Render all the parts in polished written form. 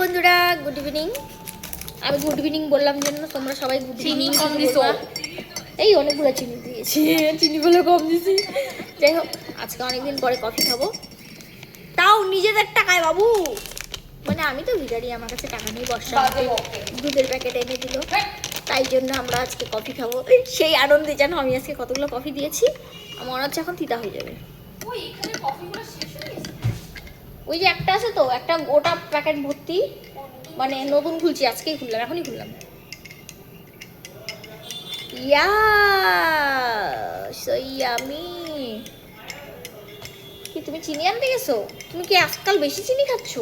বন্ধুরা, good evening. আমি good evening বললাম জন্য তোমরা সবাই গুড ইভিনিং কম দিছো। এই অনেকগুলো চিনি দিয়েছি, চিনিগুলো কম দিয়েছি। যাই হোক, আজকে অনেকদিন পরে কফি খাবো, তাও নিজেদের টাকায় বাবু। মানে আমি তো ভিখারি, আমার কাছে টাকা নেই। বর্ষা দুধের প্যাকেট এনে দিল, তাই জন্য আমরা আজকে কফি খাবো। সেই আনন্দে জানো আমি আজকে কতগুলো কফি দিয়েছি, আমার মনে হচ্ছে এখন তিতা হয়ে যাবে। ওই যে একটা আছে তো, একটা গোটা প্যাকেট ভর্তি, মানে নতুন খুলছি, আজকেই খুললাম, এখনই খুললাম। ইয়া সই আমি কি, তুমি চিনি আনতে গেছো? তুমি কি আজকাল বেশি চিনি খাচ্ছো?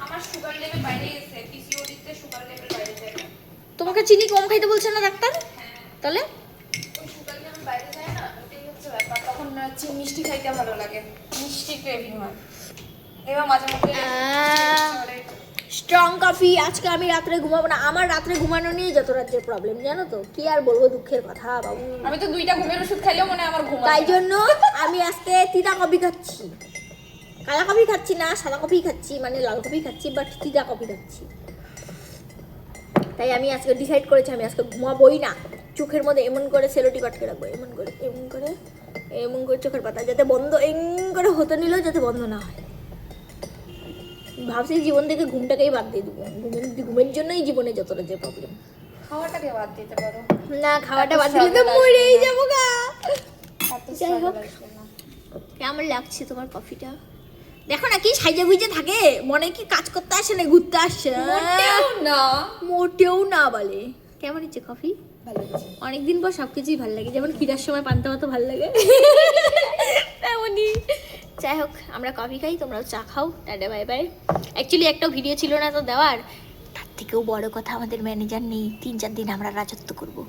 আমার সুগার লেভেল বাইরে গেছে, পিসিওডি তে সুগার লেভেল বাইরে যায় না। তোমাকে চিনি কম খাইতে বলছে না ডাক্তার? তাহলে ওই সুগার লেভেল বাইরে যায় না, ওটাই হচ্ছে ব্যাপার। তখন মিষ্টি খাইতে ভালো লাগে, মিষ্টি ক্রেভিং হয়। এবার মাঝে মধ্যে স্ট্রং কফি। আজকে আমি রাত্রে ঘুমাবো না, আমার রাত্রে ঘুমানো নিয়ে যত রাজ্যের প্রবলেম জানো তো, কি আর বলবো, দুঃখের কথা বাবু। আমি তো 2টা ঘুমের ওষুধ খাইলেও মনে হয় আমার ঘুম তাই আসে না। জন্য আমি আজকে তিতা কফি খাচ্ছি। কালা কফি খাচ্ছি না, সাদা কফি খাচ্ছি, মানে লাল কফি খাচ্ছি, বাট তিতা কফি খাচ্ছি। তাই আমি আজকে ডিসাইড করেছি আমি আজকে ঘুমাবোই না। চোখের মধ্যে এমন করে সেলোটি আটকে রাখবো, এমন করে এমন করে এমন করে চোখের পাতা যাতে বন্ধ, করে হতে নিলেও যাতে বন্ধ না হয়। ভাবছি জীবন থেকে ঘুমটাকেই বাদ দিয়ে দেবো, ঘুমের জন্যই জীবনে যতটা যে প্রবলেম। খাওয়াটাকে বাদ দিতে পারো না, খাওয়াটা বাদ দিলে তো মরেই যাবো গা। যাই হোক, কেমন লাগছে তোমার কফিটা? দেখো না কি সাইজে গুইজে থাকে, মনে কি কাজ করতে আসে না ঘুরতে আসছে? মোটেও না, মোটেও না বলে। কেমন হচ্ছে কফি? ভালো হয়েছে। অনেকদিন পর সবকিছুই ভালো লাগে, যেমন খিদার সময় পান্তা ভাতও ভালো লাগে তেমনই। যাই হোক, আমরা কফি খাই, তোমরাও চা খাও। Tata, bye bye. অ্যাকচুয়ালি একটা ভিডিও ছিল না তো দেওয়ার, তার থেকেও বড় কথা আমাদের ম্যানেজার নেই, 3-4 দিন আমরা রাজত্ব করবো।